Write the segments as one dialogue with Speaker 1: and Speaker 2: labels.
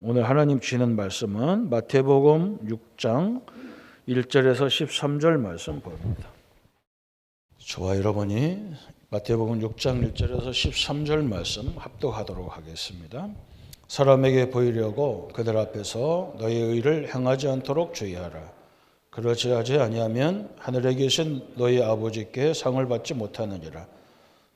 Speaker 1: 오늘 하나님 주시는 말씀은 마태복음 6장 1절에서 13절 말씀 봅니다. 저와 여러분이 마태복음 6장 1절에서 13절 말씀 합독하도록 하겠습니다. 사람에게 보이려고 그들 앞에서 너의 의를 행하지 않도록 주의하라. 그렇지 하지 아니하면 하늘에 계신 너희 아버지께 상을 받지 못하느니라.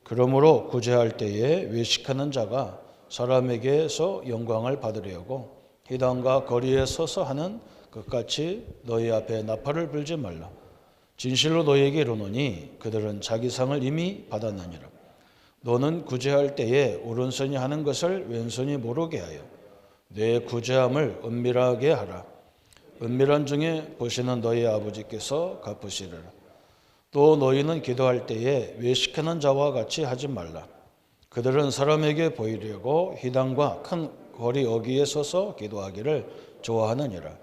Speaker 1: 그러므로 구제할 때에 외식하는 자가 사람에게서 영광을 받으려고 회당과 거리에 서서 하는 것같이 너희 앞에 나팔을 불지 말라. 진실로 너희에게 이르노니 그들은 자기 상을 이미 받았느니라. 너는 구제할 때에 오른손이 하는 것을 왼손이 모르게 하여 내 구제함을 은밀하게 하라. 은밀한 중에 보시는 너희 아버지께서 갚으시리라. 또 너희는 기도할 때에 외식하는 자와 같이 하지 말라. 그들은 사람에게 보이려고 회당과 큰 거리 어귀에 서서 기도하기를 좋아하느니라.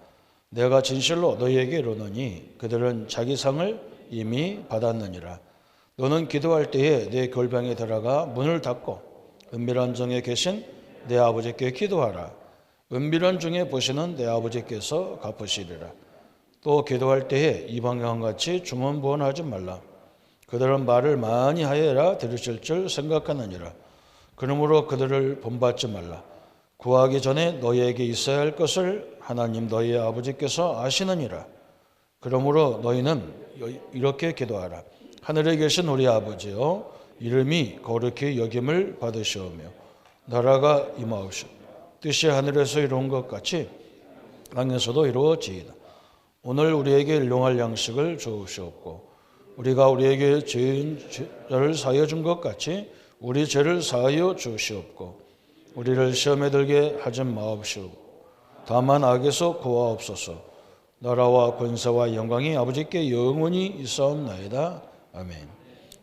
Speaker 1: 내가 진실로 너희에게 이르노니 그들은 자기 상을 이미 받았느니라. 너는 기도할 때에 내 골방에 들어가 문을 닫고 은밀한 중에 계신 내 아버지께 기도하라. 은밀한 중에 보시는 내 아버지께서 갚으시리라. 또 기도할 때에 이방인같이 중언부언하지 말라. 그들은 말을 많이 하여야 들으실 줄 생각하느니라. 그러므로 그들을 본받지 말라. 구하기 전에 너희에게 있어야 할 것을 하나님 너희의 아버지께서 아시느니라. 그러므로 너희는 이렇게 기도하라. 하늘에 계신 우리 아버지여, 이름이 거룩히 여김을 받으시오며 나라가 임하옵시오. 뜻이 하늘에서 이룬 것 같이 땅에서도 이루어지이다. 오늘 우리에게 일용할 양식을 주옵시옵고 우리가 우리에게 죄를 사하여 준 것 같이 우리 죄를 사하여 주시옵고 우리를 시험에 들게 하지 마옵시오. 다만 악에서 구하옵소서. 나라와 권세와 영광이 아버지께 영원히 있사옵나이다. 아멘.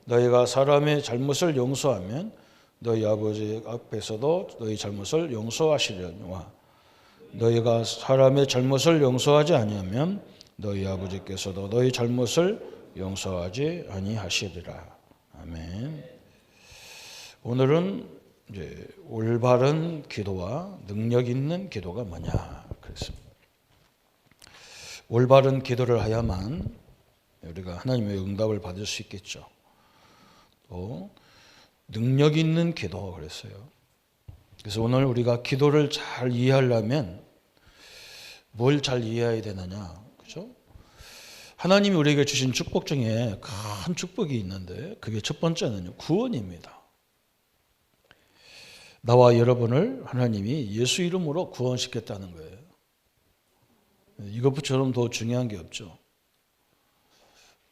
Speaker 1: 너희가 사람의 잘못을 용서하면 너희 아버지 앞에서도 너희 잘못을 용서하시려니와 너희가 사람의 잘못을 용서하지 아니하면 너희 아버지께서도 너희 잘못을 용서하지 아니하시리라. 아멘. 오늘은 이제 올바른 기도와 능력 있는 기도가 뭐냐 그랬습니다. 올바른 기도를 해야만 우리가 하나님의 응답을 받을 수 있겠죠. 또 능력 있는 기도 그랬어요. 그래서 오늘 우리가 기도를 잘 이해하려면 뭘 잘 이해해야 되느냐, 그죠? 하나님이 우리에게 주신 축복 중에 큰 축복이 있는데 그게 첫 번째는요, 구원입니다. 나와 여러분을 하나님이 예수 이름으로 구원시켰다는 거예요. 이것처럼 더 중요한 게 없죠.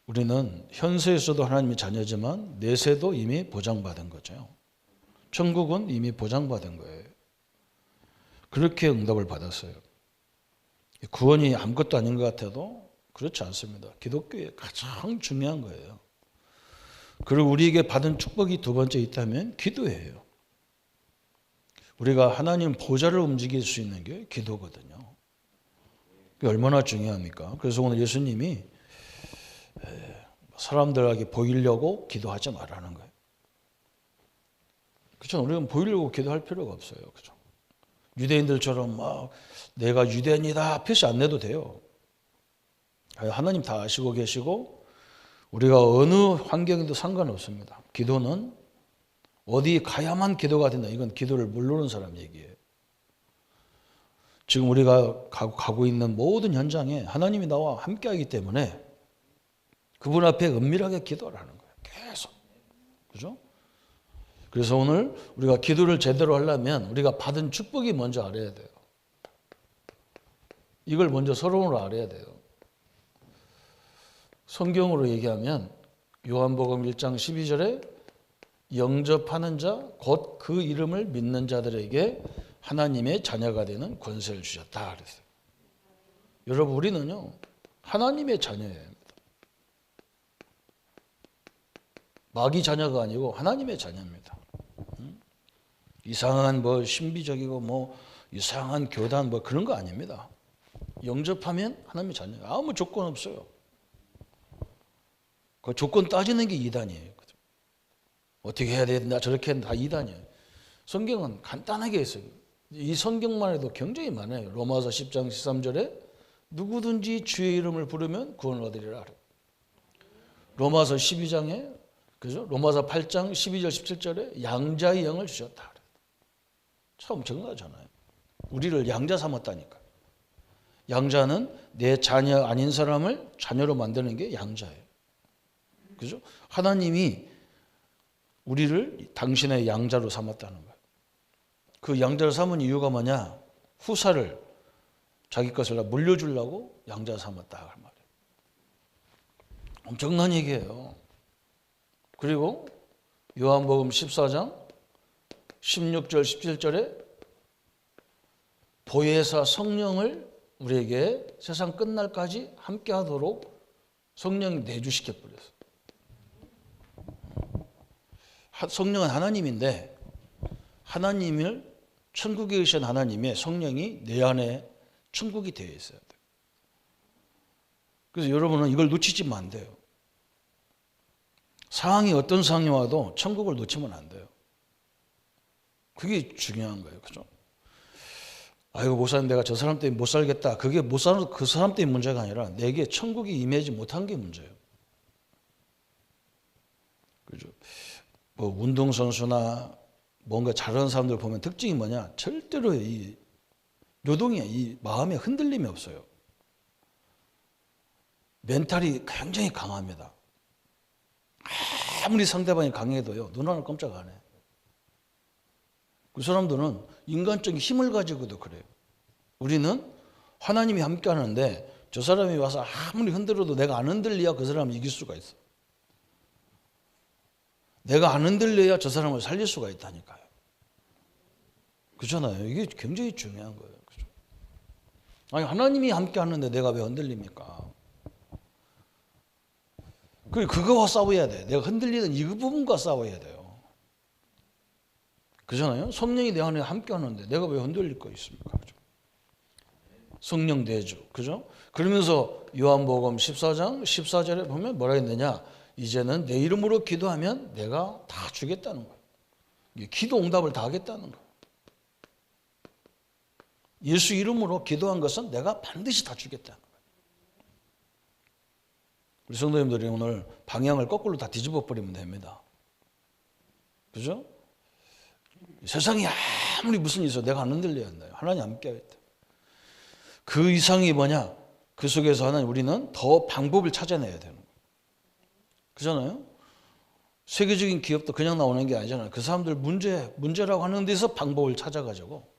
Speaker 1: 우리는 현세에서도 하나님의 자녀지만 내세도 이미 보장받은 거죠. 천국은 이미 보장받은 거예요. 그렇게 응답을 받았어요. 구원이 아무것도 아닌 것 같아도 그렇지 않습니다. 기독교의 가장 중요한 거예요. 그리고 우리에게 받은 축복이 두 번째 있다면 기도예요. 우리가 하나님 보좌를 움직일 수 있는 게 기도거든요. 그게 얼마나 중요합니까? 그래서 오늘 예수님이 사람들에게 보이려고 기도하지 말라는 거예요. 그렇죠? 우리는 보이려고 기도할 필요가 없어요. 그렇죠? 유대인들처럼 막 내가 유대인이다 표시 안 내도 돼요. 하나님 다 아시고 계시고 우리가 어느 환경에도 상관없습니다. 기도는 어디 가야만 기도가 된다. 이건 기도를 모르는 사람 얘기예요. 지금 우리가 가고 있는 모든 현장에 하나님이 나와 함께하기 때문에 그분 앞에 은밀하게 기도하라는 거예요. 계속. 그죠? 그래서 오늘 우리가 기도를 제대로 하려면 우리가 받은 축복이 먼저 알아야 돼요. 이걸 먼저 서론으로 알아야 돼요. 성경으로 얘기하면 요한복음 1장 12절에 영접하는 자, 곧 그 이름을 믿는 자들에게 하나님의 자녀가 되는 권세를 주셨다 그랬어요. 여러분 우리는요 하나님의 자녀예요. 마귀 자녀가 아니고 하나님의 자녀입니다. 이상한 뭐 신비적이고 뭐 이상한 교단 뭐 그런 거 아닙니다. 영접하면 하나님의 자녀예요. 아무 조건 없어요. 그 조건 따지는 게 이단이에요. 어떻게 해야 된다 저렇게 다 이단이에요. 성경은 간단하게 했어요. 이 성경만 해도 굉장히 많아요. 로마서 10장 13절에 누구든지 주의 이름을 부르면 구원을 얻으리라. 로마서 12장에 그죠? 로마서 8장 12절 17절에 양자의 영을 주셨다. 참 엄청나잖아요. 우리를 양자 삼았다니까. 양자는 내 자녀 아닌 사람을 자녀로 만드는 게 양자예요. 그죠? 하나님이 우리를 당신의 양자로 삼았다는 거예요. 그 양자로 삼은 이유가 뭐냐? 후사를 자기 것을 물려주려고 양자 삼았다 그 말이에요. 엄청난 얘기예요. 그리고 요한복음 14장 16절 17절에 보혜사 성령을 우리에게 세상 끝날까지 함께하도록 성령이 내주시켜 버렸어요. 성령은 하나님인데 하나님을 천국에 계신 하나님의 성령이 내 안에 천국이 되어 있어야 돼요. 그래서 여러분은 이걸 놓치시면 안 돼요. 상황이 어떤 상황이 와도 천국을 놓치면 안 돼요. 그게 중요한 거예요. 그죠? 아이고 목사님 내가 저 사람 때문에 못 살겠다. 그게 못 사는 그 사람 때문에 문제가 아니라 내게 천국이 임하지 못한 게 문제예요. 그죠? 뭐 운동선수나 뭔가 잘하는 사람들 보면 특징이 뭐냐? 절대로 이 요동이야. 이 마음에 흔들림이 없어요. 멘탈이 굉장히 강합니다. 아무리 상대방이 강해도요. 눈 하나 깜짝 안 해. 그 사람들은 인간적인 힘을 가지고도 그래요. 우리는 하나님이 함께 하는데 저 사람이 와서 아무리 흔들어도 내가 안 흔들려야 그 사람을 이길 수가 있어. 내가 안 흔들려야 저 사람을 살릴 수가 있다니까요. 그렇잖아요. 이게 굉장히 중요한 거예요. 그죠? 아니 하나님이 함께 하는데 내가 왜 흔들립니까? 그거와 싸워야 돼. 내가 흔들리는 이 부분과 싸워야 돼요. 그렇잖아요. 성령이 내 안에 함께 하는데 내가 왜 흔들릴 거 있습니까? 그죠? 성령 내주. 그죠? 그러면서 요한복음 14장 14절에 보면 뭐라 했느냐? 이제는 내 이름으로 기도하면 내가 다 주겠다는 거예요. 기도 응답을 다 하겠다는 거예요. 예수 이름으로 기도한 것은 내가 반드시 다 주겠다는 거예요. 우리 성도님들이 오늘 방향을 거꾸로 다 뒤집어 버리면 됩니다. 그죠? 세상이 아무리 무슨 일이 있어 내가 안 흔들려야 한다. 하나님 함께 하겠다. 그 이상이 뭐냐? 그 속에서 하나님 우리는 더 방법을 찾아내야 되는 거예요. 그잖아요? 세계적인 기업도 그냥 나오는 게 아니잖아요. 그 사람들 문제라고 하는 데서 방법을 찾아가지고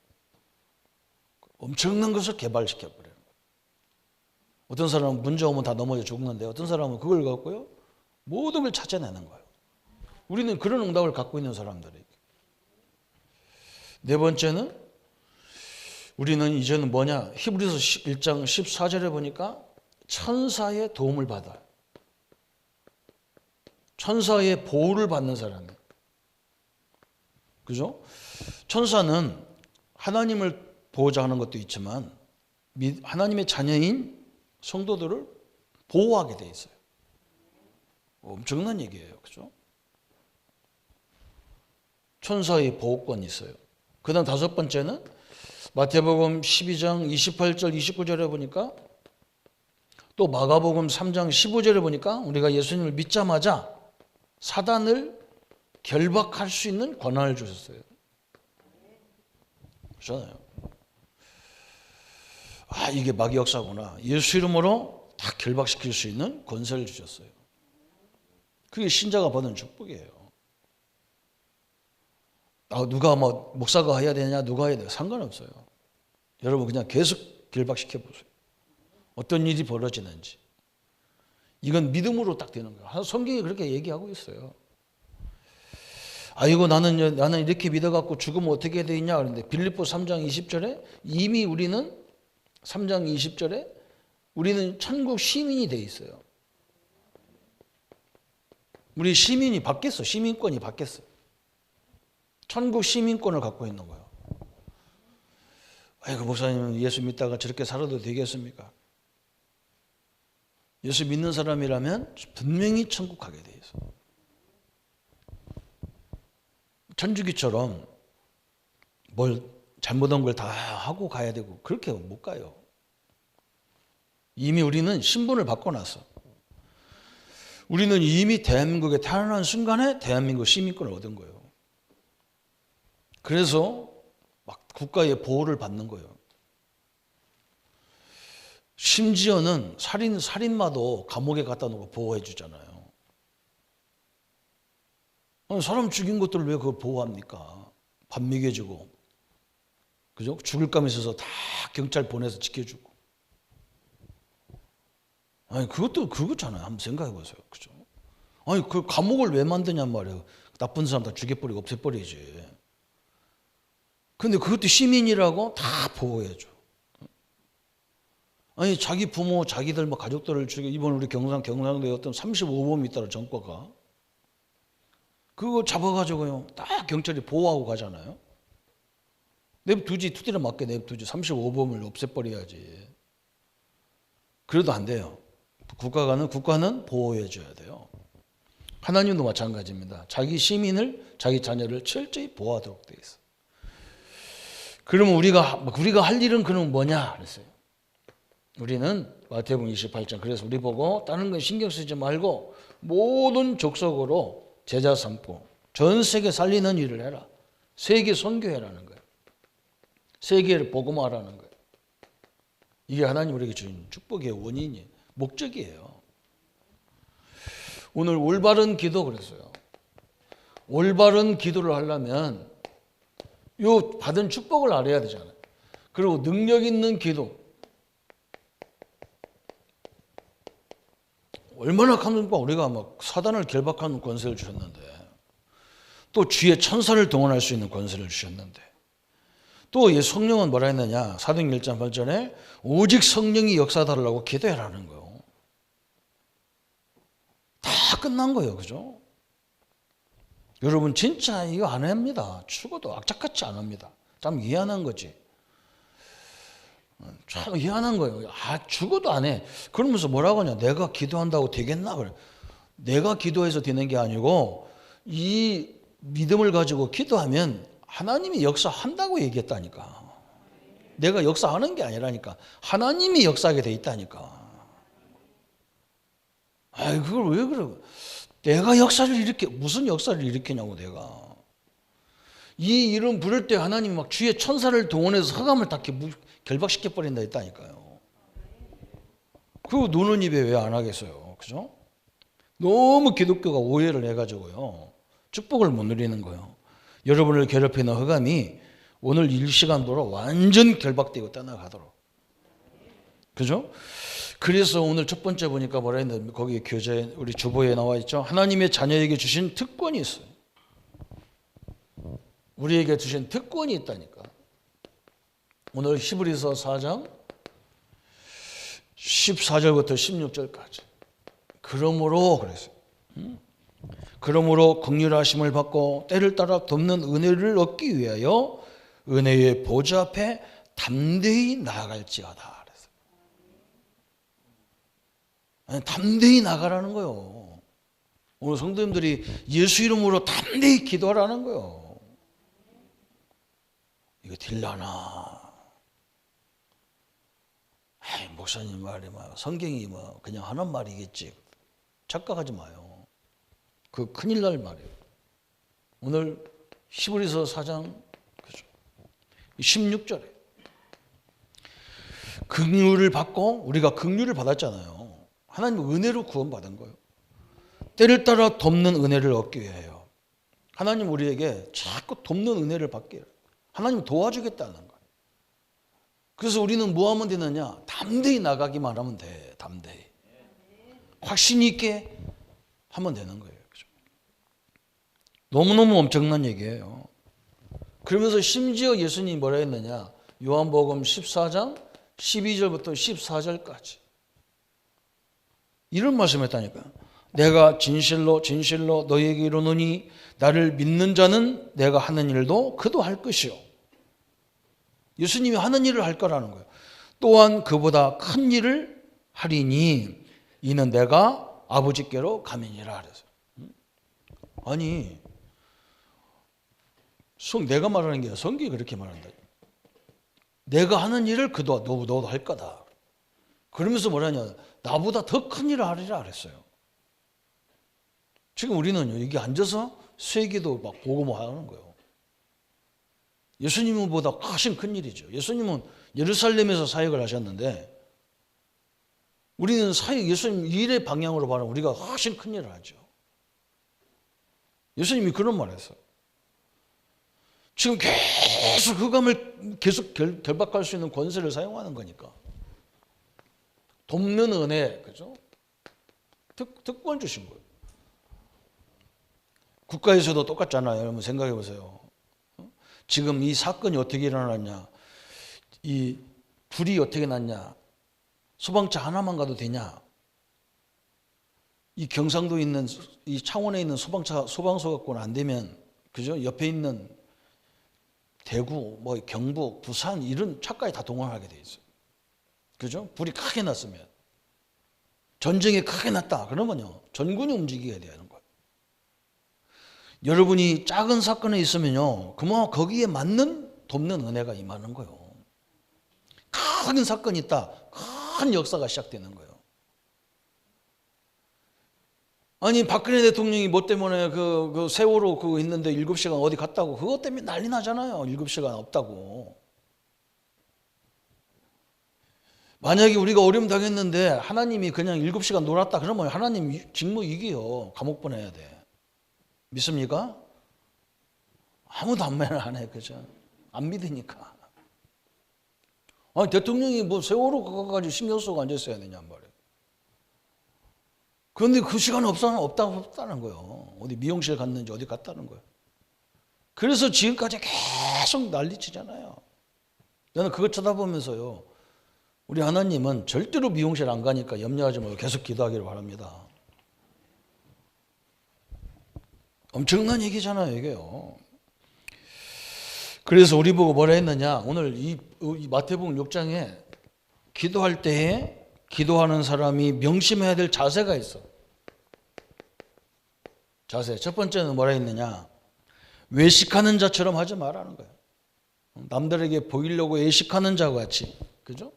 Speaker 1: 엄청난 것을 개발시켜 버려요. 어떤 사람은 문제 오면 다 넘어져 죽는데 어떤 사람은 그걸 갖고요. 모든 걸 찾아내는 거예요. 우리는 그런 응답을 갖고 있는 사람들에게. 네 번째는 우리는 이제는 뭐냐? 히브리서 1장 14절에 보니까 천사의 도움을 받아요. 천사의 보호를 받는 사람이에요. 그죠? 천사는 하나님을 보호자 하는 것도 있지만 하나님의 자녀인 성도들을 보호하게 돼 있어요. 엄청난 얘기예요. 그죠? 천사의 보호권이 있어요. 그 다음 다섯 번째는 마태복음 12장 28절 29절에 보니까 또 마가복음 3장 15절에 보니까 우리가 예수님을 믿자마자 사단을 결박할 수 있는 권한을 주셨어요. 그렇잖아요. 아, 이게 마귀 역사구나. 예수 이름으로 다 결박시킬 수 있는 권세를 주셨어요. 그게 신자가 받은 축복이에요. 아, 누가 뭐 목사가 해야 되냐, 누가 해야 되냐 상관없어요. 여러분 그냥 계속 결박시켜 보세요. 어떤 일이 벌어지는지. 이건 믿음으로 딱 되는 거예요. 성경이 그렇게 얘기하고 있어요. 아이고 나는 이렇게 믿어갖고 죽으면 어떻게 되냐 그런데 빌립보 3장 20절에 이미 우리는 3장 20절에 우리는 천국 시민이 돼 있어요. 우리 시민이 바뀌었어. 시민권이 바뀌었어. 천국 시민권을 갖고 있는 거예요. 아이고 목사님은 예수 믿다가 저렇게 살아도 되겠습니까? 예수 믿는 사람이라면 분명히 천국 가게 돼 있어. 천주교처럼 뭘 잘못한 걸 다 하고 가야 되고 그렇게 못 가요. 이미 우리는 신분을 바꿔놨어. 우리는 이미 대한민국에 태어난 순간에 대한민국 시민권을 얻은 거예요. 그래서 막 국가의 보호를 받는 거예요. 심지어는 살인마도 감옥에 갖다 놓고 보호해 주잖아요. 사람 죽인 것들을 왜 그걸 보호합니까? 밥 먹여주고, 그죠? 죽을 감 있어서 다 경찰 보내서 지켜주고. 아니, 그것도 그거잖아요. 한번 생각해 보세요. 그죠? 아니, 그 감옥을 왜 만드냔 말이에요. 나쁜 사람 다 죽여버리고 없애버리지. 근데 그것도 시민이라고 다 보호해줘. 아니, 자기 부모, 자기들, 가족들을 죽여, 이번 우리 경상도에 어떤 35범 있더라, 전과가. 그거 잡아가지고요, 딱 경찰이 보호하고 가잖아요. 냅두지, 투대를 맞게 냅두지. 35범을 없애버려야지. 그래도 안 돼요. 국가는 보호해줘야 돼요. 하나님도 마찬가지입니다. 자기 시민을, 자기 자녀를 철저히 보호하도록 되어 있어요. 그러면 우리가 할 일은 그럼 뭐냐 그랬어요. 우리는 마태복음 28장 그래서 우리 보고 다른 건 신경 쓰지 말고 모든 족속으로 제자 삼고 전 세계 살리는 일을 해라. 세계 선교해라는 거예요. 세계를 복음화하라는 거예요. 이게 하나님 우리에게 주신 축복의 원인이에요. 목적이에요. 오늘 올바른 기도 그랬어요. 올바른 기도를 하려면 요 받은 축복을 알아야 되잖아요. 그리고 능력 있는 기도. 얼마나 감동받고 우리가 막 사단을 결박하는 권세를 주셨는데 또 주의 천사를 동원할 수 있는 권세를 주셨는데 또 성령은 뭐라 했느냐 사도행전 1장 8절에 오직 성령이 역사달라고 기도해라는 거예요. 다 끝난 거예요. 그죠? 여러분 진짜 이거 안 합니다. 죽어도 악착같이 안 합니다. 참 희한한 거지. 참 희한한 거예요. 죽어도 안 해. 그러면서 뭐라고 하냐. 내가 기도한다고 되겠나? 그래. 내가 기도해서 되는 게 아니고 이 믿음을 가지고 기도하면 하나님이 역사한다고 얘기했다니까. 내가 역사하는 게 아니라니까. 하나님이 역사하게 돼 있다니까. 아이 그걸 왜 그래? 내가 역사를 일으켜 무슨 역사를 일으키냐고 내가. 이 이름 부를 때 하나님이 막 주의 천사를 동원해서 사감을 다 결박시켜 버린다 했다니까요. 그거 노는 입에 왜 안 하겠어요? 그죠? 너무 기독교가 오해를 해가지고요. 축복을 못 누리는 거예요. 여러분을 괴롭히는 흑암이 오늘 일시간도로 완전 결박되고 떠나가도록. 그죠? 그래서 오늘 첫 번째 보니까 뭐라 했는데 거기 교재 우리 주보에 나와 있죠. 하나님의 자녀에게 주신 특권이 있어요. 우리에게 주신 특권이 있다니까. 오늘 히브리서 4장 14절부터 16절까지. 그러므로 그랬어요. 그러므로 긍휼하심을 받고 때를 따라 돕는 은혜를 얻기 위하여 은혜의 보좌 앞에 담대히 나아갈지어다. 그랬어요. 아니, 담대히 나가라는 거예요. 오늘 성도님들이 예수 이름으로 담대히 기도하라는 거예요. 이거 딜라나? 에이, 목사님 말이 성경이 그냥 하는 말이겠지. 착각하지 마요. 그 큰일 날 말이에요. 오늘 히브리서 4장 16절에 긍휼을 받고 우리가 긍휼을 받았잖아요. 하나님 은혜로 구원받은 거예요. 때를 따라 돕는 은혜를 얻기 위하여 하나님 우리에게 자꾸 돕는 은혜를 받게 해요. 하나님 도와주겠다는 거예요. 그래서 우리는 뭐 하면 되느냐? 담대히 나가기만 하면 돼. 담대히. 확신 있게 하면 되는 거예요. 그죠? 너무너무 엄청난 얘기예요. 그러면서 심지어 예수님이 뭐라 했느냐? 요한복음 14장 12절부터 14절까지 이런 말씀했다니까요. 내가 진실로 진실로 너희에게 이르노니 나를 믿는 자는 내가 하는 일도 그도 할 것이요. 예수님이 하는 일을 할 거라는 거예요. 또한 그보다 큰 일을 하리니 이는 내가 아버지께로 가미니라 그랬어요. 아니 내가 말하는 게 성경이 그렇게 말한다. 내가 하는 일을 너도 할 거다. 그러면서 뭐라냐, 나보다 더 큰 일을 하리라 그랬어요. 지금 우리는 여기 앉아서 쇠기도 막 보고 뭐 하는 거예요. 예수님은 보다 훨씬 큰 일이죠. 예수님은 예루살렘에서 사역을 하셨는데 우리는 예수님 일의 방향으로 봐라 우리가 훨씬 큰 일을 하죠. 예수님이 그런 말 했어요. 지금 계속 흑암을 계속 결박할 수 있는 권세를 사용하는 거니까. 돕는 은혜, 그죠? 특권 주신 거예요. 국가에서도 똑같잖아요. 여러분 생각해 보세요. 지금 이 사건이 어떻게 일어났냐? 이 불이 어떻게 났냐? 소방차 하나만 가도 되냐? 이 경상도에 있는, 이 창원에 있는 소방서 갖고는 안 되면, 그죠? 옆에 있는 대구, 뭐 경북, 부산 이런 차까지 다 동원하게 돼 있어요. 그죠? 불이 크게 났으면. 전쟁이 크게 났다. 그러면요. 전군이 움직이게 되는 거예요. 여러분이 작은 사건에 있으면요. 그만 거기에 맞는 돕는 은혜가 임하는 거예요. 큰 사건이 있다. 큰 역사가 시작되는 거예요. 아니 박근혜 대통령이 뭐 때문에 그 세월호 그거 있는데 7시간 어디 갔다고 그것 때문에 난리 나잖아요. 7시간 없다고. 만약에 우리가 어려움 당했는데 하나님이 그냥 7시간 놀았다 그러면 하나님 직무유기요. 감옥 보내야 돼. 믿습니까? 아무도 안 해. 그죠? 안 믿으니까. 아니 대통령이 뭐 세월호 그거 가지고 신경 쓰고 앉아있어야 되냔 말이에요. 그런데 그 시간은 없다는 거예요. 어디 미용실 갔는지 어디 갔다는 거예요. 그래서 지금까지 계속 난리치잖아요. 저는 그거 쳐다보면서요. 우리 하나님은 절대로 미용실 안 가니까 염려하지 말고 계속 기도하기를 바랍니다. 엄청난 얘기잖아요, 이게요. 그래서 우리 보고 뭐라 했느냐? 오늘 이 마태복음 6장에 기도할 때에 기도하는 사람이 명심해야 될 자세가 있어. 자세. 첫 번째는 뭐라 했느냐? 외식하는 자처럼 하지 말라는 거예요. 남들에게 보이려고 외식하는 자와 같이. 그죠?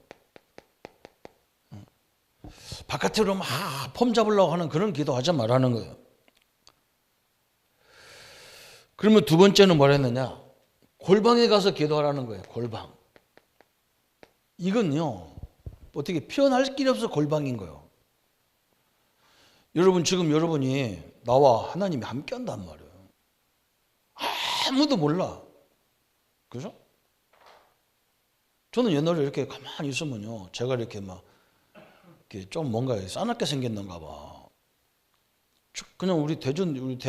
Speaker 1: 바깥으로 막 폼 잡으려고 하는 그런 기도 하지 말라는 거예요. 그러면 두 번째는 뭐라 했느냐? 골방에 가서 기도하라는 거예요. 골방. 이건요. 어떻게 표현할 길이 없어 골방인 거예요. 여러분 지금 여러분이 나와 하나님이 함께 한단 말이에요. 아무도 몰라. 그죠? 저는 옛날에 이렇게 가만히 있으면요. 제가 이렇게 막 이렇게 좀 뭔가 싸납게 생겼는가 봐. 그냥 우리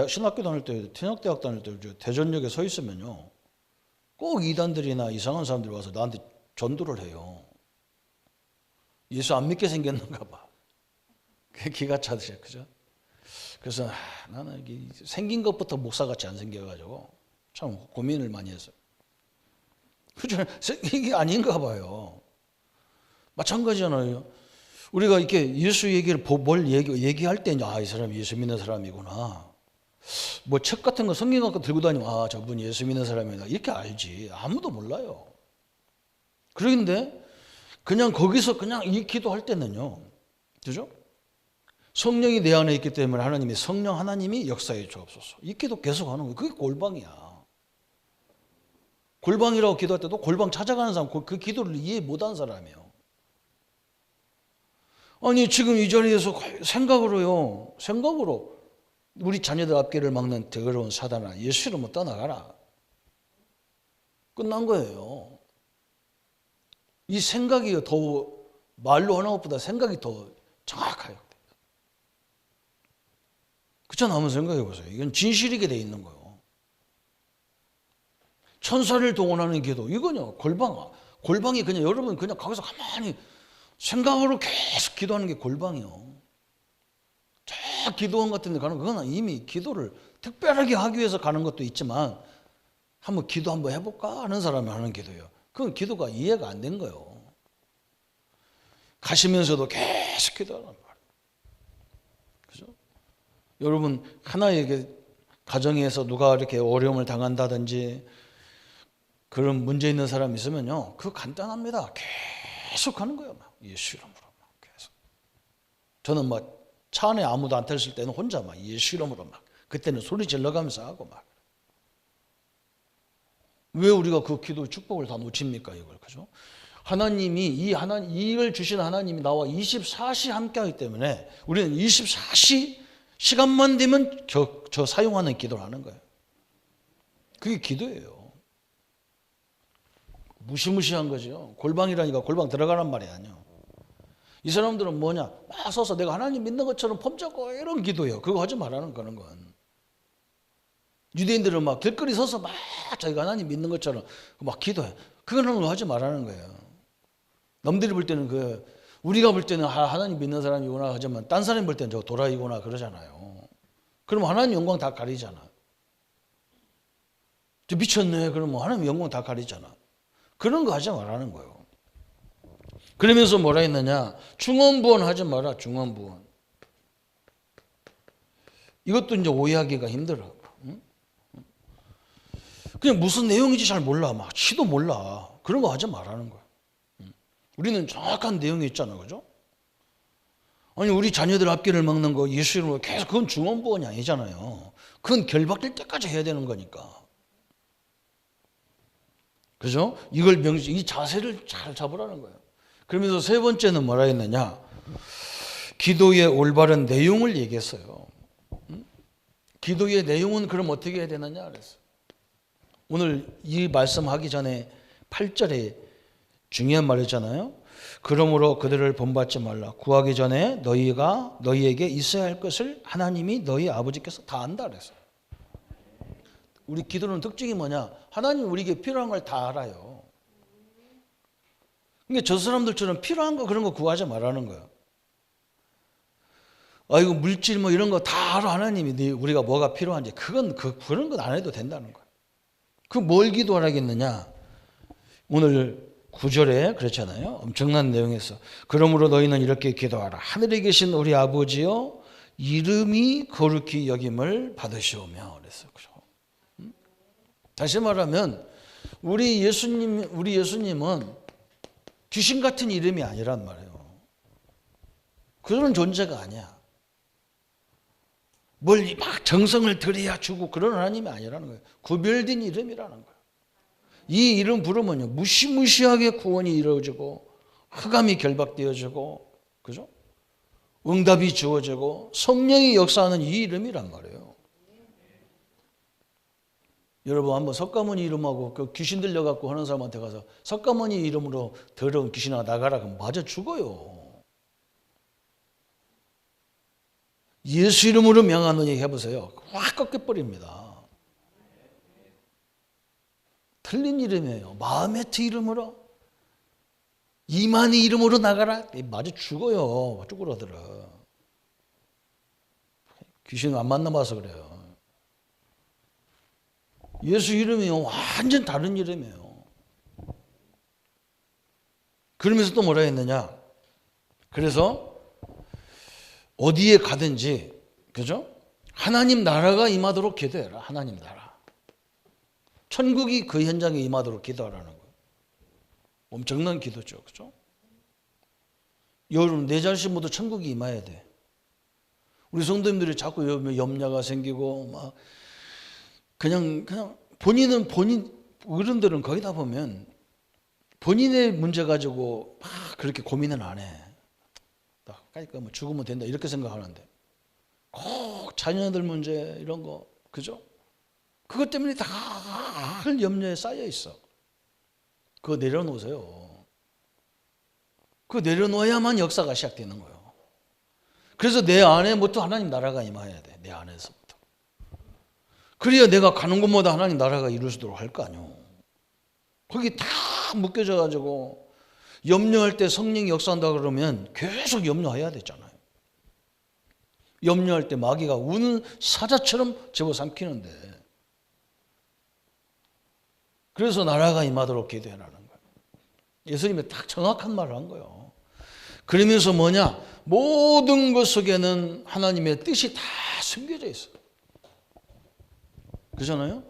Speaker 1: 신학교 다닐 때, 신학대학 다닐 때 대전역에 서 있으면요. 꼭 이단들이나 이상한 사람들이 와서 나한테 전도를 해요. 예수 안 믿게 생겼는가 봐. 기가 차듯이, 그죠? 그래서 나는 생긴 것부터 목사같이 안 생겨가지고 참 고민을 많이 했어요. 그죠? 이게 아닌가 봐요. 마찬가지잖아요. 우리가 이렇게 예수 얘기를 얘기할 때 이 사람이 예수 믿는 사람이구나. 뭐 책 같은 거 성경 갖고 들고 다니면 저분이 예수 믿는 사람이다. 이렇게 알지. 아무도 몰라요. 그런데 그냥 거기서 그냥 이 기도할 때는요. 그죠? 성령이 내 안에 있기 때문에 하나님이 역사해 주옵소서. 이 기도 계속 하는 거예요. 그게 골방이야. 골방이라고 기도할 때도 골방 찾아가는 사람, 그 기도를 이해 못한 사람이에요. 아니 지금 이 자리에서 생각으로 우리 자녀들 앞길을 막는 더러운 사단아 예수 이름으로 떠나가라. 끝난 거예요. 이 생각이 더 말로 하는 것보다 생각이 더 정확해요. 그렇잖아. 한번 생각해 보세요. 이건 진실이게 돼 있는 거예요. 천사를 동원하는 기도 이거요. 골방이 그냥 여러분 그냥 거기서 가만히 생각으로 계속 기도하는 게 골방이요. 저 기도원 같은 데 가는 그건 이미 기도를 특별하게 하기 위해서 가는 것도 있지만 한번 기도 한번 해볼까 하는 사람이 하는 기도예요. 그건 기도가 이해가 안 된 거예요. 가시면서도 계속 기도하는 말이에요. 그죠? 여러분 하나의 가정에서 누가 이렇게 어려움을 당한다든지 그런 문제 있는 사람이 있으면요, 그거 간단합니다. 계속 하는 거예요. 막 예수 이름으로 막 계속. 저는 막 차 안에 아무도 안 탔을 때는 혼자 막 예수 이름으로 막, 그때는 소리 질러가면서 하고 막. 왜 우리가 그 기도 축복을 다 놓칩니까, 이걸? 그죠? 하나님이 이걸 주신 하나님이 나와 24시 함께하기 때문에 우리는 24시 시간만 되면 저 사용하는 기도를 하는 거예요. 그게 기도예요. 무시무시한 거죠. 골방이라니까 골방 들어가란 말이 아니에요. 이 사람들은 뭐냐? 막 서서 내가 하나님 믿는 것처럼 폼잡고 이런 기도예요. 그거 하지 말라는 거는 건. 유대인들은 막 길거리 서서 막 자기가 하나님 믿는 것처럼 막 기도해. 그거는 하지 말라는 거예요. 남들이 볼 때는 우리가 볼 때는 하나님 믿는 사람이구나 하지만 딴 사람이 볼 때는 저 도라이구나 그러잖아요. 그럼 하나님 영광 다 가리잖아. 저 미쳤네. 그러면 하나님 영광 다 가리잖아. 그런 거 하지 말라는 거예요. 그러면서 뭐라 했느냐? 중언부언 하지 마라. 중언부언. 이것도 이제 오해하기가 힘들어. 응? 그냥 무슨 내용인지 잘 몰라. 막 시도 몰라. 그런 거 하지 말라는 거야. 우리는 정확한 내용이 있잖아. 그죠? 아니 우리 자녀들 앞길을 막는 거 예수 이름으로 계속 그건 중언부언이 아니잖아요. 그건 결박될 때까지 해야 되는 거니까. 그죠? 이 자세를 잘 잡으라는 거예요. 그러면서 세 번째는 뭐라 했느냐? 기도의 올바른 내용을 얘기했어요. 기도의 내용은 그럼 어떻게 해야 되느냐 그랬어요. 오늘 이 말씀하기 전에 8절에 중요한 말이잖아요. 그러므로 그들을 본받지 말라. 구하기 전에 너희에게 있어야 할 것을 하나님이 너희 아버지께서 다 안다 그랬어요. 우리 기도는 특징이 뭐냐? 하나님 우리에게 필요한 걸 다 알아요. 그러니까 저 사람들처럼 필요한 거 그런 거 구하지 말라는 거예요. 이거 물질 뭐 이런 거 다 알아 하나님이 우리가 뭐가 필요한지 그런 건 안 해도 된다는 거예요. 그 뭘 기도하라겠느냐? 오늘 9절에 그렇잖아요. 엄청난 내용에서 그러므로 너희는 이렇게 기도하라. 하늘에 계신 우리 아버지여 이름이 거룩히 여김을 받으시오며 그랬어요. 다시 말하면 우리 예수님은 귀신 같은 이름이 아니란 말이에요. 그런 존재가 아니야. 뭘 막 정성을 들여야 주고 그런 하나님이 아니라는 거예요. 구별된 이름이라는 거예요. 이 이름 부르면요 무시무시하게 구원이 이루어지고 흑암이 결박되어지고 그죠? 응답이 주어지고 성령이 역사하는 이 이름이란 말이에요. 여러분 한번 석가모니 이름하고 그 귀신 들려갖고 하는 사람한테 가서 석가모니 이름으로 더러운 귀신아 나가라 그러면 맞아 죽어요. 예수 이름으로 명하노니 해보세요. 확 꺾여버립니다. 틀린 이름이에요. 마음의 이름으로 이만희 이름으로 나가라 맞아 죽어요. 쭈그러들어. 귀신 안 만나봐서 그래요. 예수 이름이 완전 다른 이름이에요. 그러면서 또 뭐라 했느냐? 그래서 어디에 가든지 그죠? 하나님 나라가 임하도록 기도해라. 하나님 나라. 천국이 그 현장에 임하도록 기도하라는 거예요. 엄청난 기도죠. 그죠? 여러분 내 자신 모두 천국이 임해야 돼. 우리 성도님들이 자꾸 염려가 생기고 막 그냥 본인 어른들은 거의 다 보면 본인의 문제 가지고 막 그렇게 고민은 안 해. 그러니까 뭐 죽으면 된다 이렇게 생각하는데 꼭 자녀들 문제 이런 거 그죠? 그것 때문에 다 염려에 쌓여 있어. 그거 내려놓으세요. 그거 내려놓아야만 역사가 시작되는 거예요. 그래서 내 안에부터 하나님 나라가 임해야 돼. 내 안에서부터. 그래야 내가 가는 곳마다 하나님 나라가 이루어지도록 할 거 아니에요. 거기 다 묶여져 가지고 염려할 때 성령이 역사한다 그러면 계속 염려해야 되잖아요. 염려할 때 마귀가 우는 사자처럼 집어삼키는데 그래서 나라가 임하도록 기도해라는 거예요. 예수님이 딱 정확한 말을 한 거예요. 그러면서 뭐냐? 모든 것 속에는 하나님의 뜻이 다 숨겨져 있어요. 그렇잖아요?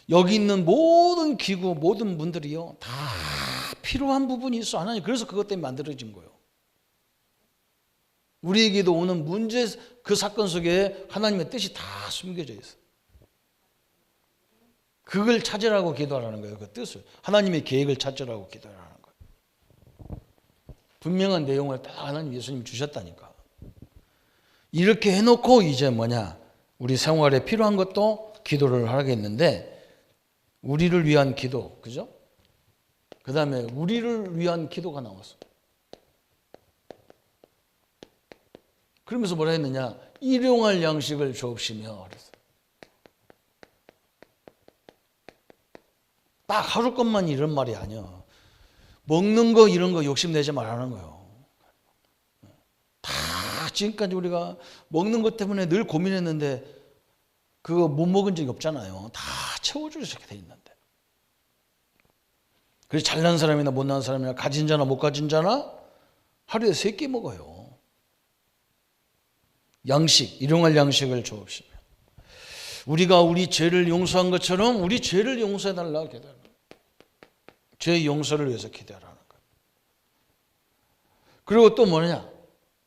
Speaker 1: 여기 있는 모든 기구, 모든 분들이요, 다 필요한 부분이 있어. 하나님 그래서 그것 때문에 만들어진 거예요. 우리에게도 오는 문제, 그 사건 속에 하나님의 뜻이 다 숨겨져 있어. 그걸 찾으라고 기도하라는 거예요. 그 뜻을. 하나님의 계획을 찾으라고 기도하라는 거예요. 분명한 내용을 딱 하나님 예수님이 주셨다니까. 이렇게 해놓고 이제 뭐냐, 우리 생활에 필요한 것도 기도를 하겠는데, 우리를 위한 기도, 그죠? 그 다음에 우리를 위한 기도가 나왔어. 그러면서 뭐라 했느냐? 일용할 양식을 주옵시며 그랬어. 딱 하루 것만 이런 말이 아니야. 먹는 거 이런 거 욕심내지 말라는 거예요. 다 지금까지 우리가 먹는 것 때문에 늘 고민했는데 그거 못 먹은 적이 없잖아요. 다 채워주시게 돼 있는데. 그래서 잘난 사람이나 못난 사람이나 가진 자나 못 가진 자나 하루에 3끼 먹어요. 양식, 일용할 양식을 주옵시며. 우리가 우리 죄를 용서한 것처럼 우리 죄를 용서해달라고 기도하는 거예요. 죄 용서를 위해서 기도하라는 거예요. 그리고 또 뭐냐?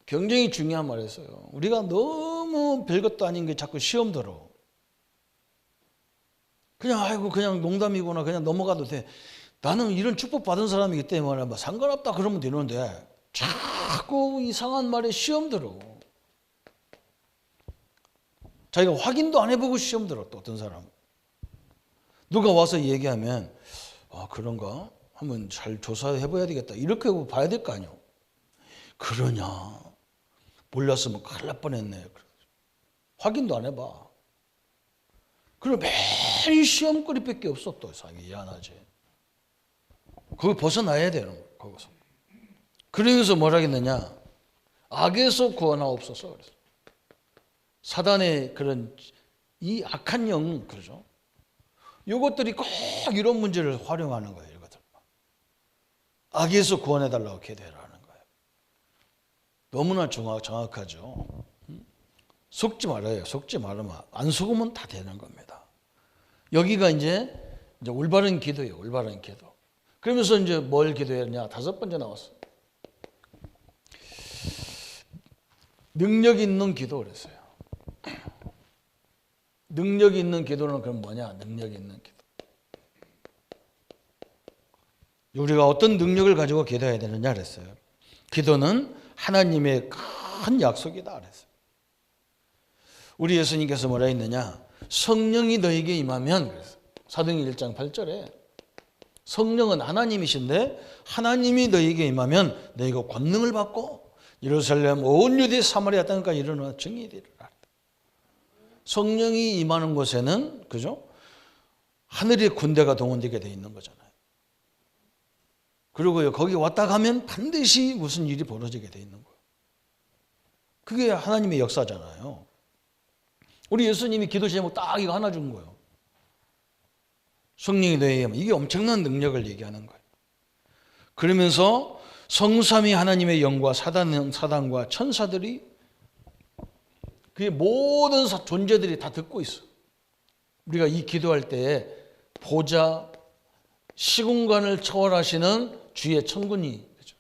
Speaker 1: 굉장히 중요한 말을 했어요. 우리가 너무 별것도 아닌 게 자꾸 시험 들어. 그냥 아이고 그냥 농담이구나 그냥 넘어가도 돼. 나는 이런 축복 받은 사람이기 때문에 뭐 상관없다 그러면 되는데 자꾸 이상한 말에 시험 들어. 자기가 확인도 안 해보고 시험 들어. 또 어떤 사람 누가 와서 얘기하면 아 그런가? 한번 잘 조사해봐야 되겠다. 이렇게 하고 봐야 될 거 아니에요. 그러냐? 몰랐으면 큰일 날 뻔했네. 확인도 안 해봐. 그리고 매일 시험거리밖에 없어. 또 자기 미안하지. 거기 벗어나야 되는 거예요. 거기서. 그러면서 뭐라 했느냐? 악에서 구원하옵소서. 그래서. 사단의 그런 이 악한 영, 그러죠. 이것들이 꼭 이런 문제를 활용하는 거예요. 이것들. 악에서 구원해달라고 기도하라는 거예요. 너무나 정확하죠. 속지 말아요. 속지 말으면 안 속으면 다 되는 겁니다. 여기가 이제 올바른 기도예요. 올바른 기도. 그러면서 이제 뭘 기도했냐? 5번째 나왔어. 능력 있는 기도 그랬어요. 능력 있는 기도는 그럼 뭐냐? 능력 있는 기도. 우리가 어떤 능력을 가지고 기도해야 되느냐 그랬어요. 기도는 하나님의 큰 약속이다 그랬어요. 우리 예수님께서 뭐라 했느냐? 성령이 너에게 임하면 그랬어요. 사도행전 1장 8절에 성령은 하나님이신데 하나님이 너에게 임하면 너희가 권능을 받고 예루살렘 온 유대 사마리아 땅까지 이르러 증인이 되리라. 성령이 임하는 곳에는 그죠? 하늘의 군대가 동원되게 돼 있는 거잖아요. 그리고 거기 왔다 가면 반드시 무슨 일이 벌어지게 돼 있는 거예요. 그게 하나님의 역사잖아요. 우리 예수님이 기도 제목 딱 이거 하나 준 거예요. 성령이 너에게 임하면 이게 엄청난 능력을 얘기하는 거예요. 그러면서 성삼위 하나님의 영과 사단과 천사들이 그의 모든 존재들이 다 듣고 있어. 우리가 이 기도할 때 보좌, 시공간을 초월하시는 주의 천군이 그렇죠?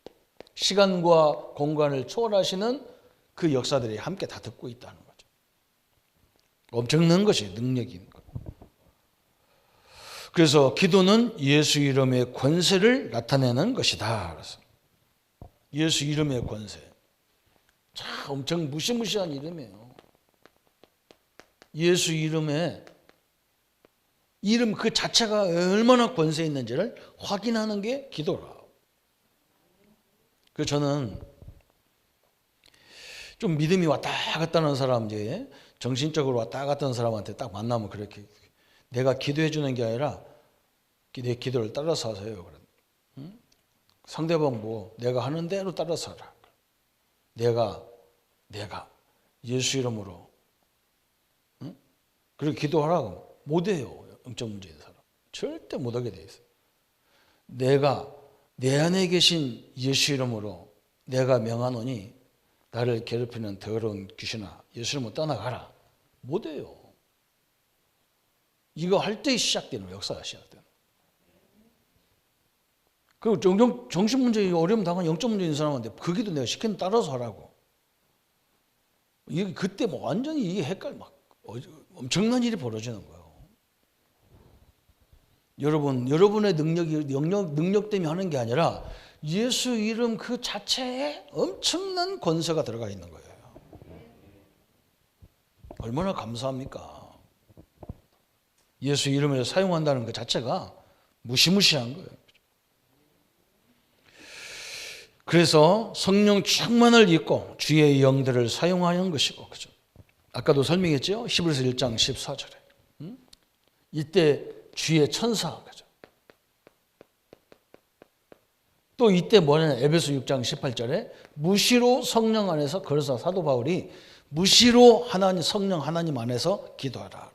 Speaker 1: 시간과 공간을 초월하시는 그 역사들이 함께 다 듣고 있다는 거죠. 엄청난 것이 능력인 것. 그래서 기도는 예수 이름의 권세를 나타내는 것이다. 그래서 예수 이름의 권세. 참 엄청 무시무시한 이름이에요. 예수 이름의 이름 그 자체가 얼마나 권세 있는지를 확인하는 게 기도라. 그래서 저는 좀 믿음이 왔다 갔다 하는 사람, 이제 정신적으로 왔다 갔다 하는 사람한테 딱 만나면 그렇게 내가 기도해 주는 게 아니라 내 기도를 따라서 하세요. 응? 상대방 뭐 내가 하는 대로 따라서 하라. 내가 예수 이름으로 응? 그렇게 기도하라고 못해요. 영적 문제 있는 사람 절대 못하게 돼 있어요. 내가 내 안에 계신 예수 이름으로 내가 명하노니 나를 괴롭히는 더러운 귀신아 예수 이름으로 떠나가라. 못해요. 이거 할 때 시작되는 역사가 시작되는. 그리고 정신 문제 어려움 당한 영적 문제 있는 사람한테 그 기도 내가 시키는 따라서 하라고. 이게 그때 뭐 완전히 이게 막 엄청난 일이 벌어지는 거예요. 여러분의 능력 때문에 하는 게 아니라 예수 이름 그 자체에 엄청난 권세가 들어가 있는 거예요. 얼마나 감사합니까? 예수 이름을 사용한다는 그 자체가 무시무시한 거예요. 그래서 성령 충만을 입고 주의 영들을 사용하는 것이고, 그죠? 아까도 설명했죠? 히브리서 1장 14절에. 이때 주의 천사, 그죠? 또 이때 뭐냐면 에베소 6장 18절에 무시로 성령 안에서, 그래서 사도 바울이 무시로 성령 하나님 안에서 기도하라.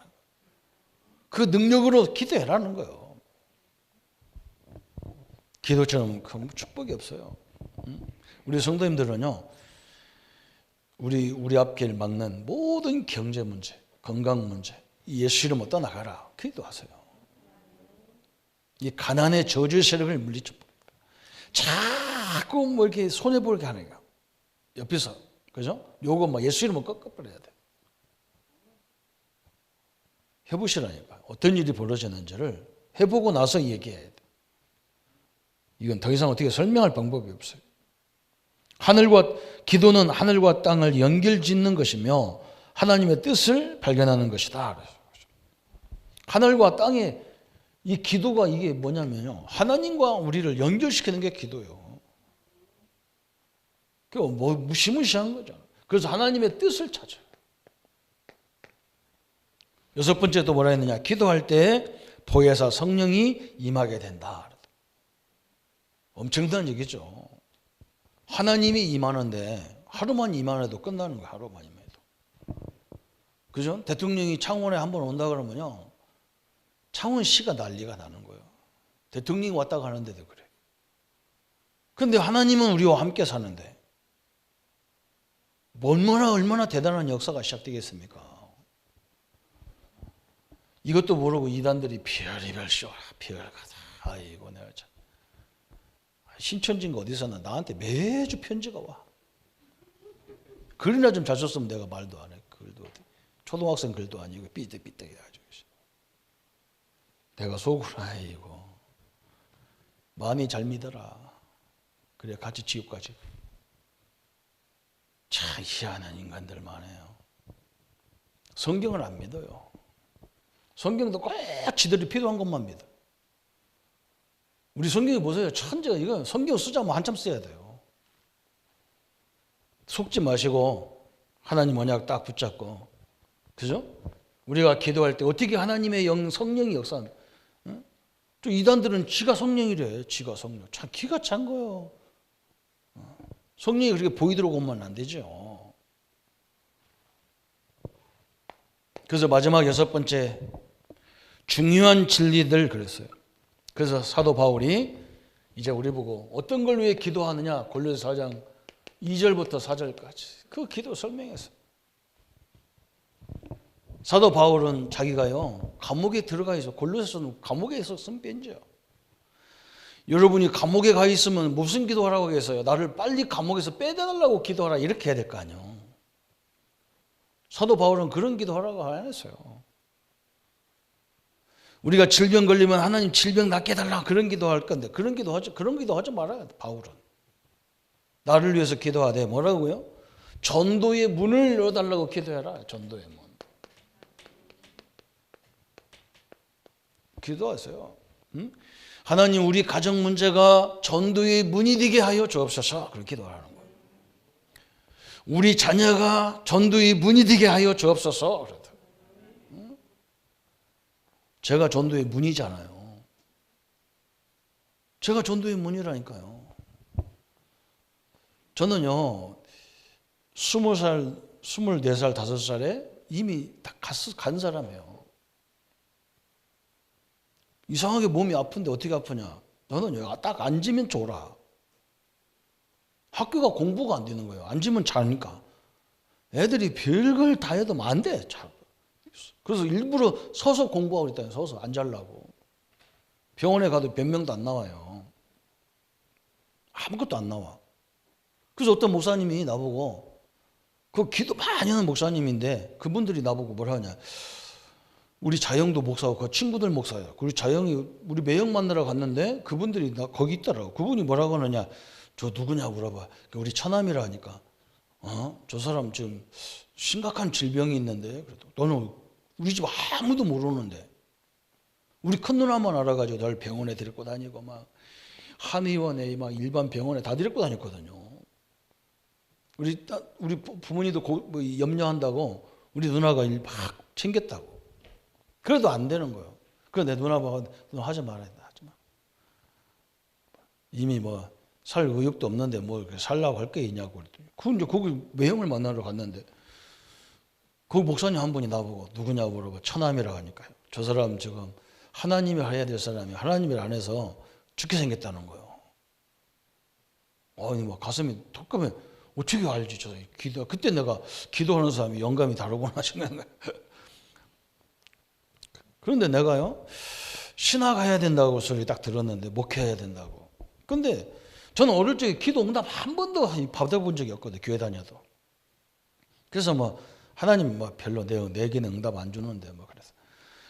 Speaker 1: 그 능력으로 기도해라는 거예요. 기도처럼 큰 축복이 없어요. 우리 성도님들은요, 우리 앞길 막는 모든 경제 문제, 건강 문제, 예수 이름으로 떠나가라. 기도하세요. 이 가난의 저주의 세력을 물리쳐. 자꾸 뭐 이렇게 손해보게 하는 거야. 옆에서. 그죠? 요거 막 예수 이름으로 꺾어버려야 돼. 해보시라니까. 어떤 일이 벌어졌는지를 해보고 나서 얘기해야 돼. 이건 더 이상 어떻게 설명할 방법이 없어요. 기도는 하늘과 땅을 연결짓는 것이며 하나님의 뜻을 발견하는 것이다. 하늘과 땅의 이 기도가 이게 뭐냐면요, 하나님과 우리를 연결시키는 게 기도예요. 그거 뭐 무시무시한 거죠. 그래서 하나님의 뜻을 찾아요. 여섯 번째 또 뭐라 했느냐? 기도할 때 보혜사 성령이 임하게 된다. 엄청난 얘기죠. 하나님이 임하는데 하루만 임하해도 끝나는 거예요. 하루만 임해도. 그죠? 대통령이 창원에 한번 온다 그러면요, 창원시가 난리가 나는 거예요. 대통령이 왔다 가는데도 그래. 그런데 하나님은 우리와 함께 사는데 얼마나 대단한 역사가 시작되겠습니까? 이것도 모르고 이단들이 별의별 쇼라, 별가다. 아이고, 내가 참. 신천지인가 어디서 나 나한테 매주 편지가 와. 글이나 좀 잘 썼으면 내가 말도 안 해. 글도 초등학생 글도 아니고 삐뚤삐뚤 해가지고. 내가 속으로 아이고 마음이 잘 믿어라. 그래 같이 지옥 가지. 참 희한한 인간들만 해요. 성경을 안 믿어요. 성경도 꼭 지들이 필요한 것만 믿어. 우리 성경에 보세요. 천재가 이건 성경 쓰자면 한참 써야 돼요. 속지 마시고 하나님 언약 딱 붙잡고, 그죠? 우리가 기도할 때 어떻게 하나님의 성령이 역사하는? 또 이단들은 지가 성령이래. 지가 성령. 참 기가 찬 거예요. 성령이 그렇게 보이도록 오면 안 되죠. 그래서 마지막 여섯 번째 중요한 진리들 그랬어요. 그래서 사도 바울이 이제 우리 보고 어떤 걸 위해 기도하느냐, 골로새 4장 2절부터 4절까지 그 기도 설명했어요. 사도 바울은 자기가요 감옥에 들어가 있어. 골로새서는 감옥에 있었으면 편지요. 여러분이 감옥에 가 있으면 무슨 기도하라고 하겠어요? 나를 빨리 감옥에서 빼달라고 기도하라 이렇게 해야 될 거 아니에요. 사도 바울은 그런 기도하라고 안 했어요. 우리가 질병 걸리면 하나님 질병 낫게 해달라 그런 기도할 건데 그런 기도하지 말아야 돼. 바울은 나를 위해서 기도하되 뭐라고요? 전도의 문을 열어달라고 기도해라. 전도의 문. 기도하세요. 응? 하나님 우리 가정 문제가 전도의 문이 되게 하여 주옵소서. 그렇게 기도하는 거예요. 우리 자녀가 전도의 문이 되게 하여 주옵소서. 응? 제가 전도의 문이잖아요. 제가 전도의 문이라니까요. 저는요 20살, 24살, 5살에 이미 다 간 사람이에요. 이상하게 몸이 아픈데 어떻게 아프냐? 너는 여기 딱 앉으면 졸아. 학교가 공부가 안 되는 거예요. 앉으면 자니까. 애들이 별걸 다 해도 안 돼. 그래서 일부러 서서 공부하고 있다니, 서서 안 잘라고. 병원에 가도 변명도 안 나와요. 아무것도 안 나와. 그래서 어떤 목사님이 나보고, 그 기도 많이 하는 목사님인데 그분들이 나보고 뭐라 하냐, 우리 자영도 목사고 그 친구들 목사예요. 우리 자영이 우리 매형 만나러 갔는데 그분들이 거기 있더라고. 그분이 뭐라고 하느냐, 저 누구냐고 물어봐. 우리 처남이라 하니까, 저 사람 지금 심각한 질병이 있는데, 그래도 너는 우리 집 아무도 모르는데, 우리 큰 누나만 알아가지고 널 병원에 데리고 다니고 막 한의원에 막 일반 병원에 다 데리고 다녔거든요. 우리 부모님도 뭐 염려한다고 우리 누나가 일 막 챙겼다고. 그래도 안 되는 거예요. 그래서 내 누나 보고, 너 하지 말아야 돼, 하지 마. 이미 뭐 살 의욕도 없는데 뭐 살라고 할 게 있냐고 그랬더니, 그 이제 거기 매형을 만나러 갔는데 그 목사님 한 분이 나보고 누구냐고 물어봐. 처남이라고 하니까요. 저 사람 지금 하나님이 해야 될 사람이 하나님을 안 해서 죽게 생겼다는 거예요. 아니 뭐 가슴이 톡하면 어떻게 알지? 저 기도, 그때 내가 기도하는 사람이 영감이 다르구나 생각한 거예요. 그런데 내가요, 신학해야 된다고 소리 딱 들었는데, 목회해야 된다고. 근데 저는 어릴 적에 기도 응답 한 번도 받아본 적이 없거든요, 교회 다녀도. 그래서 뭐 하나님 뭐 별로 내게는 응답 안 주는데 뭐 그래서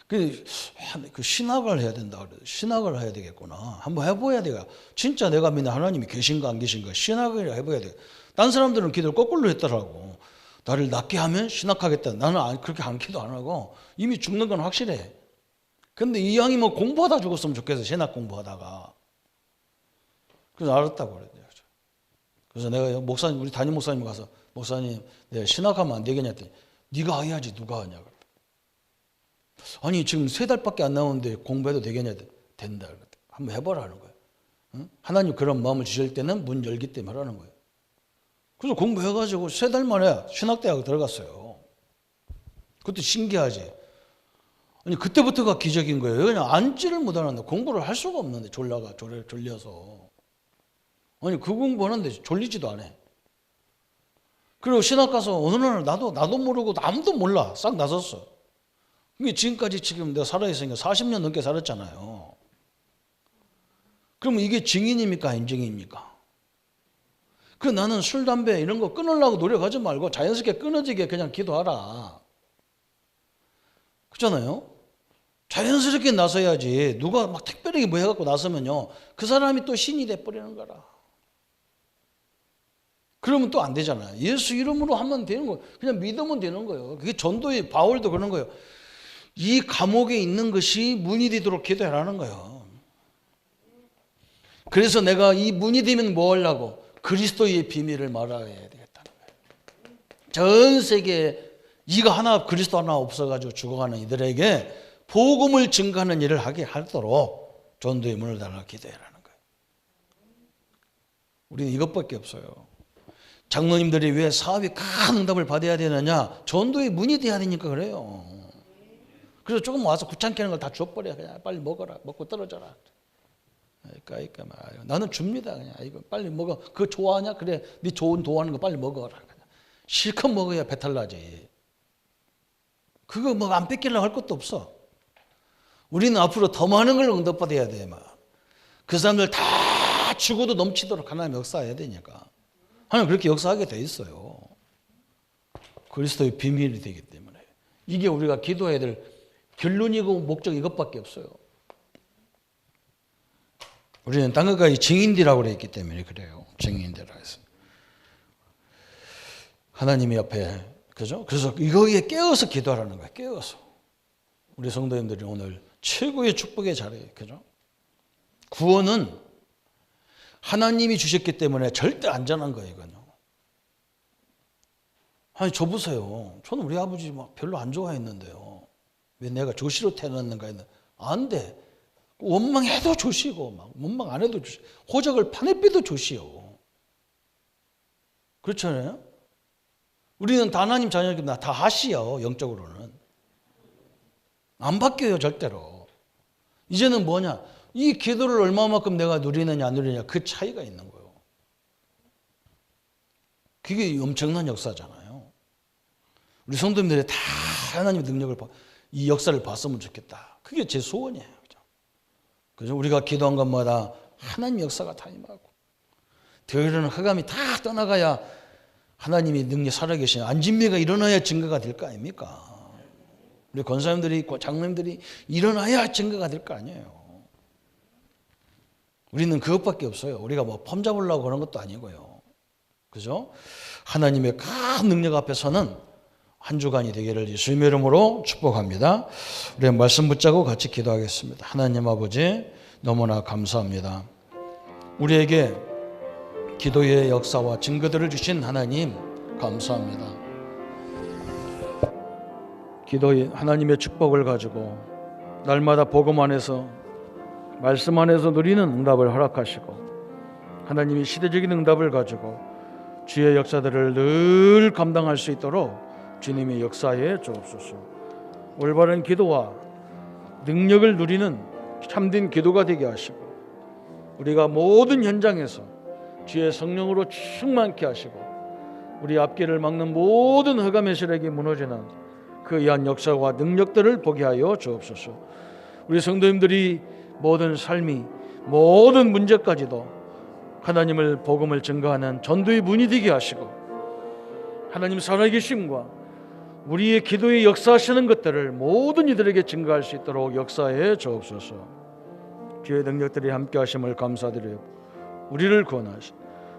Speaker 1: 그 신학을 해야 된다 그래서 신학을 해야 되겠구나. 한번 해봐야 돼요. 진짜 내가 믿는 하나님이 계신가 안 계신가 신학을 해봐야 돼. 딴 사람들은 기도를 거꾸로 했더라고. 나를 낫게 하면 신학하겠다. 나는 그렇게 안 기도 안 하고 이미 죽는 건 확실해. 근데 이 양이 뭐 공부하다 죽었으면 좋겠어. 신학 공부하다가. 그래서 알았다고 그랬대요. 그래서 내가 목사님, 우리 담임 목사님 가서, 목사님 내가 신학하면 안 되겠냐 했더니, 네가 해야지 누가 하냐. 아니 지금 3달밖에 안 나오는데 공부해도 되겠냐. 된다. 한번 해보라 하는 거예요. 응? 하나님 그런 마음을 주실 때는 문 열기 때문에 하라는 거예요. 그래서 공부해가지고 3달 만에 신학대학에 들어갔어요. 그것도 신기하지. 아니 그때부터가 기적인 거예요. 그냥 앉지를 못하는데 공부를 할 수가 없는데 졸려서. 아니 그 공부하는데 졸리지도 않아. 그리고 신학 가서 어느 날 나도 모르고 아무도 몰라. 싹 나섰어. 그게 지금까지 지금 내가 살아있으니까 40년 넘게 살았잖아요. 그러면 이게 증인입니까? 인증입니까? 그 나는 술, 담배 이런 거 끊으려고 노력하지 말고 자연스럽게 끊어지게 그냥 기도하라. 그렇잖아요? 자연스럽게 나서야지. 누가 막 특별하게 뭐 해갖고 나서면요, 그 사람이 또 신이 돼버리는 거라. 그러면 또 안 되잖아요. 예수 이름으로 하면 되는 거예요. 그냥 믿으면 되는 거예요. 그게 전도의 바울도 그런 거예요. 이 감옥에 있는 것이 문이 되도록 기도하라는 거예요. 그래서 내가 이 문이 되면 뭐 하려고? 그리스도의 비밀을 말해야 되겠다는 거예요. 전 세계에 이가 하나, 그리스도 하나 없어가지고 죽어가는 이들에게 복음을 증거하는 일을 하게 하도록 전도의 문을 달라 기도하라는 거예요. 우리는 이것밖에 없어요. 장로님들이 왜 사업이 큰 응답을 받아야 되느냐? 전도의 문이 돼야 되니까 그래요. 그래서 조금 와서 귀찮게 하는 걸 다 줘버려. 그냥 빨리 먹어라. 먹고 떨어져라. 그러니까 나는 줍니다. 그냥 이거 빨리 먹어. 그거 좋아하냐? 그래. 네 좋은 도와하는 거 빨리 먹어라. 그냥. 실컷 먹어야 배탈 나지. 그거 뭐 안 뺏기려고 할 것도 없어. 우리는 앞으로 더 많은 걸 응답받아야 돼. 그 사람들 다 죽어도 넘치도록 하나님 역사해야 되니까. 하나님 그렇게 역사하게 돼 있어요. 그리스도의 비밀이 되기 때문에. 이게 우리가 기도해야 될 결론이고 목적 이것밖에 없어요. 우리는 땅끝까지 증인들이라고 그랬기 때문에 그래요. 증인들이라 해서. 하나님의 옆에, 그죠? 그래서 이거에 깨어서 기도하라는 거예요. 깨어서. 우리 성도님들이 오늘 최고의 축복의 자리예요. 그죠? 구원은 하나님이 주셨기 때문에 절대 안전한 거예요. 이건요. 아니 저 보세요. 저는 우리 아버지 막 별로 안 좋아했는데요. 왜 내가 조시로 태어났는가 했는데 안 돼. 원망해도 조시고 막 원망 안 해도 조시. 호적을 판에 빼도 조시요. 그렇잖아요. 우리는 다 하나님 자녀이기 때문에 다 하시요. 영적으로는 안 바뀌어요. 절대로. 이제는 뭐냐, 이 기도를 얼마만큼 내가 누리느냐 안 누리느냐 그 차이가 있는 거예요. 그게 엄청난 역사잖아요. 우리 성도님들이 다 하나님의 능력을 이 역사를 봤으면 좋겠다. 그게 제 소원이에요. 그죠? 우리가 기도한 것마다 하나님의 역사가 다 임하고 더 이런 흑암이 다 떠나가야 하나님의 능력이 살아계시냐, 안진매가 일어나야 증거가 될 거 아닙니까? 우리 권사님들이 있고 장로님들이 일어나야 증거가 될 거 아니에요. 우리는 그것밖에 없어요. 우리가 뭐 폼 잡으려고 그런 것도 아니고요. 그죠? 하나님의 큰 능력 앞에서는 한 주간이 되기를 예수님의 이름으로 축복합니다. 우리 말씀 붙잡고 같이 기도하겠습니다. 하나님 아버지, 너무나 감사합니다. 우리에게 기도의 역사와 증거들을 주신 하나님 감사합니다. 기도의 하나님의 축복을 가지고 날마다 복음 안에서 말씀 안에서 누리는 응답을 허락하시고 하나님이 시대적인 응답을 가지고 주의 역사들을 늘 감당할 수 있도록 주님의 역사에 주옵소서. 올바른 기도와 능력을 누리는 참된 기도가 되게 하시고 우리가 모든 현장에서 주의 성령으로 충만케 하시고 우리 앞길을 막는 모든 흑암의 세력이 무너지는 그 이한 역사와 능력들을 보게 하여 주옵소서. 우리 성도님들이 모든 삶이 모든 문제까지도 하나님을 복음을 증거하는 전도의 문이 되게 하시고 하나님 살아계심과 우리의 기도에 역사하시는 것들을 모든 이들에게 증거할 수 있도록 역사해 주옵소서. 주의 능력들이 함께 하심을 감사드려요. 우리를 구원하신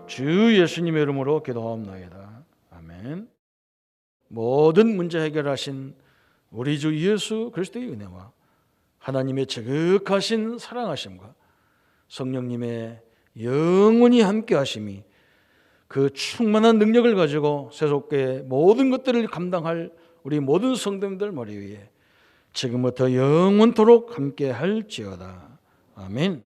Speaker 1: 주 예수님의 이름으로 기도하옵나이다. 아멘. 모든 문제 해결하신 우리 주 예수 그리스도의 은혜와 하나님의 지극하신 사랑하심과 성령님의 영원히 함께 하심이 그 충만한 능력을 가지고 세속계의 모든 것들을 감당할 우리 모든 성도님들 머리 위에 지금부터 영원토록 함께 할지어다. 아멘.